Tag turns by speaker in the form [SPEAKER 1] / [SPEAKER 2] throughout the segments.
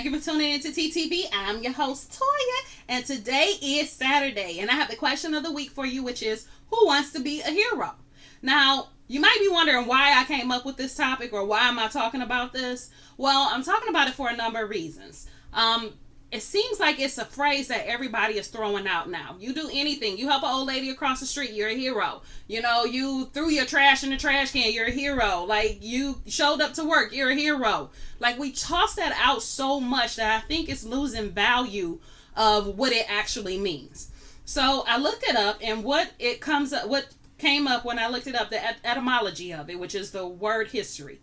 [SPEAKER 1] you for tuning in to TTV. I'm your host, Toya, and today is Saturday. And I have the question of the week for you, which is who wants to be a hero? Now, you might be wondering why I came up with this topic or why am I talking about this? Well, I'm talking about it for a number of reasons. It seems like it's a phrase that everybody is throwing out now. You do anything. You help an old lady across the street, you're a hero. You know, you threw your trash in the trash can, you're a hero. Like, you showed up to work, you're a hero. Like, we toss that out so much that I think it's losing value of what it actually means. So I looked it up, and what came up when I looked it up, the etymology of it, which is the word history,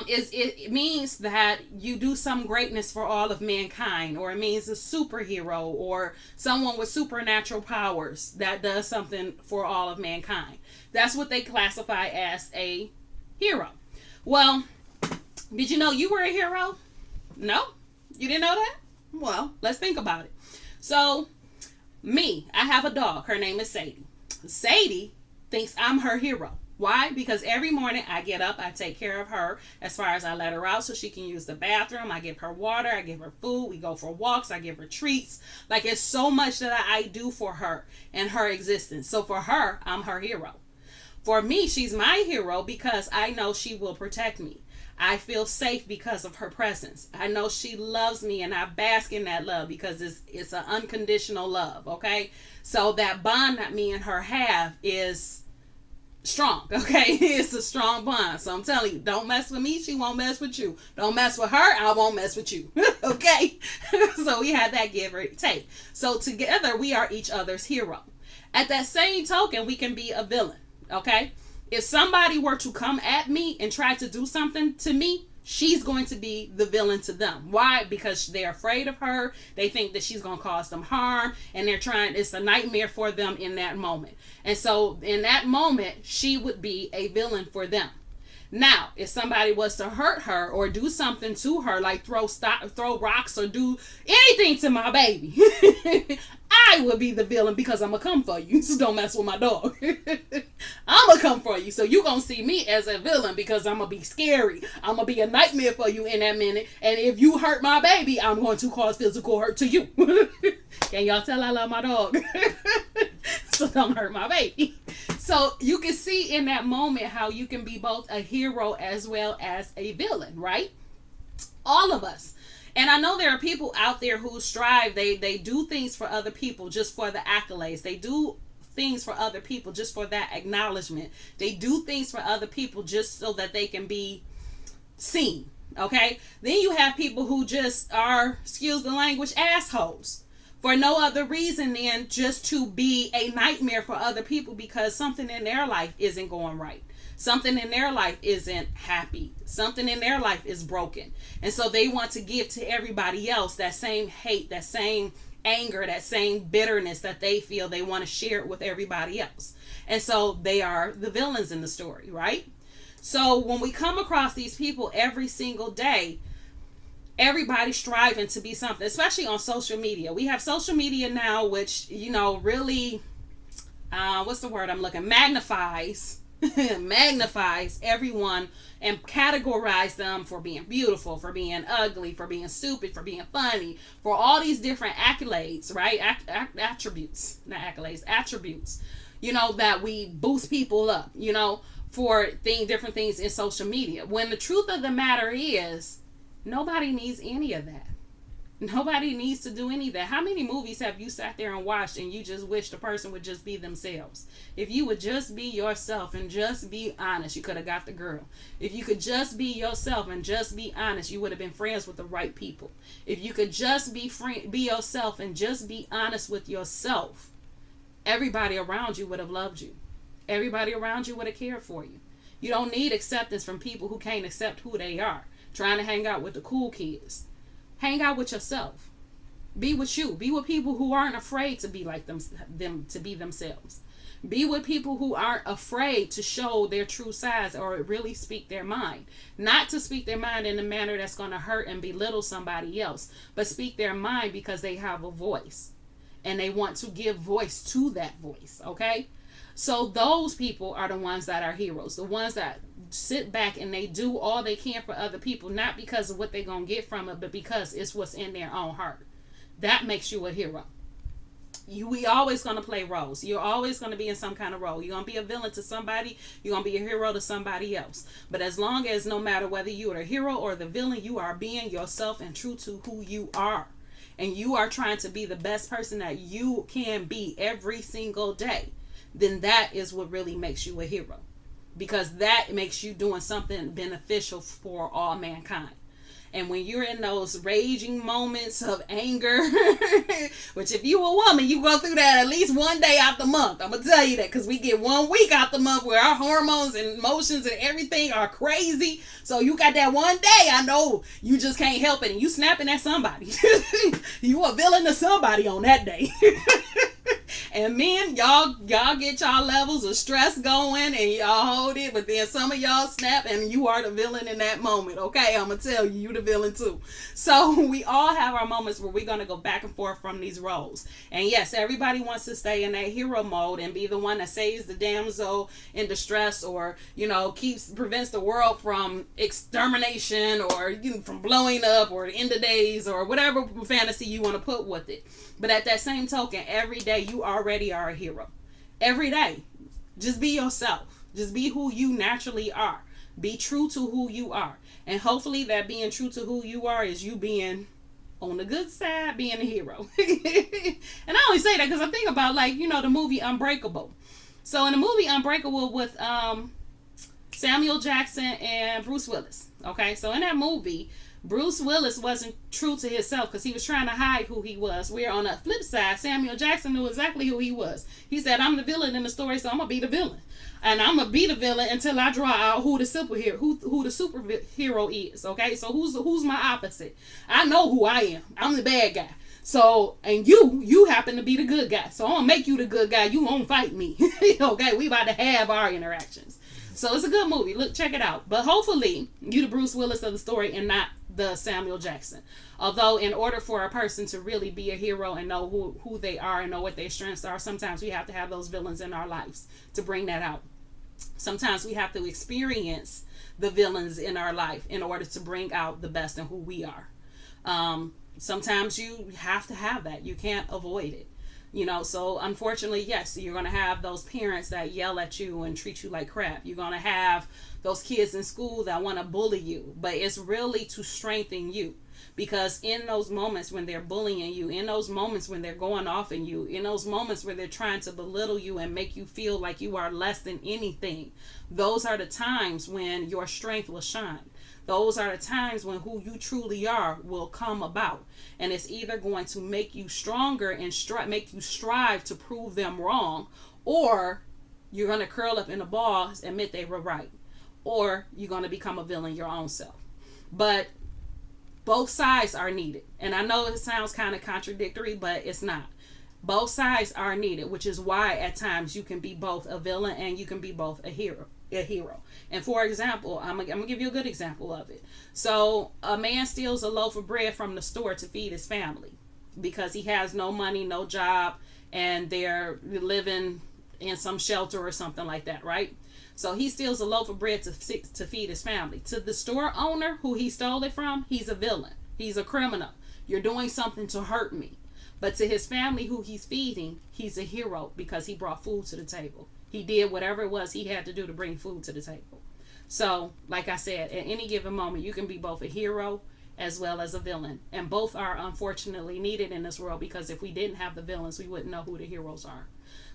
[SPEAKER 1] is it means that you do some greatness for all of mankind, or it means a superhero or someone with supernatural powers that does something for all of mankind. That's what they classify as a hero. Well, did you know you were a hero? No? You didn't know that? Well, let's think about it. So, I have a dog. Her name is Sadie. Sadie thinks I'm her hero. Why? Because every morning I get up, I take care of her as far as I let her out so she can use the bathroom. I give her water, I give her food, we go for walks, I give her treats. Like, it's so much that I do for her and her existence. So for her, I'm her hero. For me, she's my hero because I know she will protect me. I feel safe because of her presence. I know she loves me and I bask in that love because it's an unconditional love, okay? So that bond that me and her have is strong, okay? It's a strong bond. So I'm telling you, don't mess with me, she won't mess with you. Don't mess with her, I won't mess with you. Okay? So we had that give or take. So together we are each other's hero. At that same token, we can be a villain, okay? If somebody were to come at me and try to do something to me, she's going to be the villain to them. Why? Because they're afraid of her. They think that she's going to cause them harm, and it's a nightmare for them in that moment. And so in that moment, she would be a villain for them. Now, if somebody was to hurt her or do something to her, like throw rocks or do anything to my baby, I would be the villain because I'm going to come for you. So don't mess with my dog. I'm going to come for you. So you're going to see me as a villain because I'm going to be scary. I'm going to be a nightmare for you in that minute. And if you hurt my baby, I'm going to cause physical hurt to you. Can y'all tell I love my dog? So don't hurt my baby. So you can see in that moment how you can be both a hero as well as a villain, right? All of us. And I know there are people out there who strive. They do things for other people just for the accolades. They do things for other people just for that acknowledgement. They do things for other people just so that they can be seen. Okay? Then you have people who just are, excuse the language, assholes. For no other reason than just to be a nightmare for other people because something in their life isn't going right. Something in their life isn't happy. Something in their life is broken. And so they want to give to everybody else that same hate, that same anger, that same bitterness that they feel. They want to share it with everybody else. And so they are the villains in the story, right? So when we come across these people every single day, everybody's striving to be something, especially on social media. We have social media now, which, really, what's the word I'm looking, magnifies everyone and categorize them for being beautiful, for being ugly, for being stupid, for being funny, for all these different accolades, right? Attributes, not accolades, attributes, that we boost people up, for different things in social media. When the truth of the matter is, nobody needs any of that. Nobody needs to do any of that. How many movies have you sat there and watched and you just wish the person would just be themselves? If you would just be yourself and just be honest, you could have got the girl. If you could just be yourself and just be honest, you would have been friends with the right people. If you could just be yourself and just be honest with yourself, everybody around you would have loved you. Everybody around you would have cared for you. You don't need acceptance from people who can't accept who they are, trying to hang out with the cool kids. Hang out with yourself. Be with you. Be with people who aren't afraid to be like them to be themselves. Be with people who aren't afraid to show their true sides or really speak their mind. Not to speak their mind in a manner that's going to hurt and belittle somebody else, but speak their mind because they have a voice and they want to give voice to that voice, okay? So those people are the ones that are heroes, the ones that sit back and they do all they can for other people, not because of what they're going to get from it, but because it's what's in their own heart. That makes you a hero. We always gonna play roles. You're always gonna be in some kind of role. You're gonna be a villain to somebody. You're gonna be a hero to somebody else. But as long as, no matter whether you are the hero or the villain, you are being yourself and true to who you are, and you are trying to be the best person that you can be every single day, then that is what really makes you a hero, because that makes you doing something beneficial for all mankind. And when you're in those raging moments of anger, which if you a woman, you go through that at least one day out the month. I'm going to tell you that, because we get 1 week out the month where our hormones and emotions and everything are crazy. So you got that one day, I know you just can't help it, and you snapping at somebody. You a villain to somebody on that day. And men, y'all get y'all levels of stress going and y'all hold it, but then some of y'all snap and you are the villain in that moment. Okay, I'm gonna tell you the villain too. So we all have our moments where we're gonna go back and forth from these roles. And yes, everybody wants to stay in that hero mode and be the one that saves the damsel in distress, or prevents the world from extermination, or from blowing up, or the end of days, or whatever fantasy you want to put with it. But at that same token, every day you already are a hero. Every day. Just be yourself. Just be who you naturally are. Be true to who you are. And hopefully that being true to who you are is you being on the good side, being a hero. And I only say that because I think about, the movie Unbreakable. So in the movie Unbreakable with Samuel Jackson and Bruce Willis. Okay, so in that movie, Bruce Willis wasn't true to himself because he was trying to hide who he was. Where on the flip side, Samuel Jackson knew exactly who he was. He said, I'm the villain in the story, so I'm going to be the villain. And I'm going to be the villain until I draw out who the superhero is. Okay, so who's my opposite? I know who I am. I'm the bad guy. So, and you happen to be the good guy. So I'm going to make you the good guy. You won't fight me. Okay, we about to have our interactions. So it's a good movie. Look, check it out. But hopefully, you the Bruce Willis of the story and not the Samuel Jackson. Although, in order for a person to really be a hero and know who they are and know what their strengths are, sometimes we have to have those villains in our lives to bring that out. Sometimes we have to experience the villains in our life in order to bring out the best in who we are. Sometimes you have to have that. You can't avoid it. So unfortunately, yes, you're going to have those parents that yell at you and treat you like crap. You're going to have those kids in school that want to bully you, but it's really to strengthen you. Because in those moments when they're bullying you, in those moments when they're going off on you, in those moments where they're trying to belittle you and make you feel like you are less than anything, those are the times when your strength will shine. Those are the times when who you truly are will come about. And it's either going to make you stronger and make you strive to prove them wrong, or you're going to curl up in a ball, admit they were right, or you're going to become a villain your own self. But both sides are needed. And I know it sounds kind of contradictory, but it's not. Both sides are needed, which is why at times you can be both a villain and you can be both a hero. And for example, I'm gonna give you a good example of it. So a man steals a loaf of bread from the store to feed his family because he has no money, no job, and they're living in some shelter or something like that, right? So he steals a loaf of bread to feed his family. To the store owner who he stole it from, he's a villain. He's a criminal. You're doing something to hurt me. But to his family who he's feeding, he's a hero because he brought food to the table. He did whatever it was he had to do to bring food to the table. So, like I said, at any given moment, you can be both a hero as well as a villain. And both are unfortunately needed in this world, because if we didn't have the villains, we wouldn't know who the heroes are.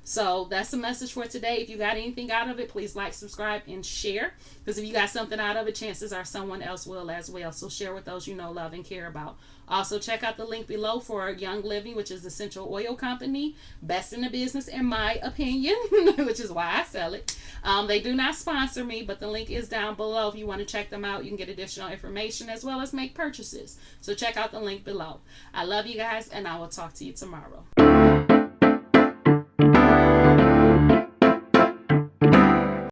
[SPEAKER 1] So that's the message for today. If you got anything out of it, please like, subscribe, and share. Because if you got something out of it, chances are someone else will as well. So share with those you know, love, and care about. Also, check out the link below for Young Living, which is the essential oil company. Best in the business, in my opinion, which is why I sell it. They do not sponsor me, but the link is down below. If you want to check them out, you can get additional information as well as make purchases. So check out the link below. I love you guys, and I will talk to you tomorrow.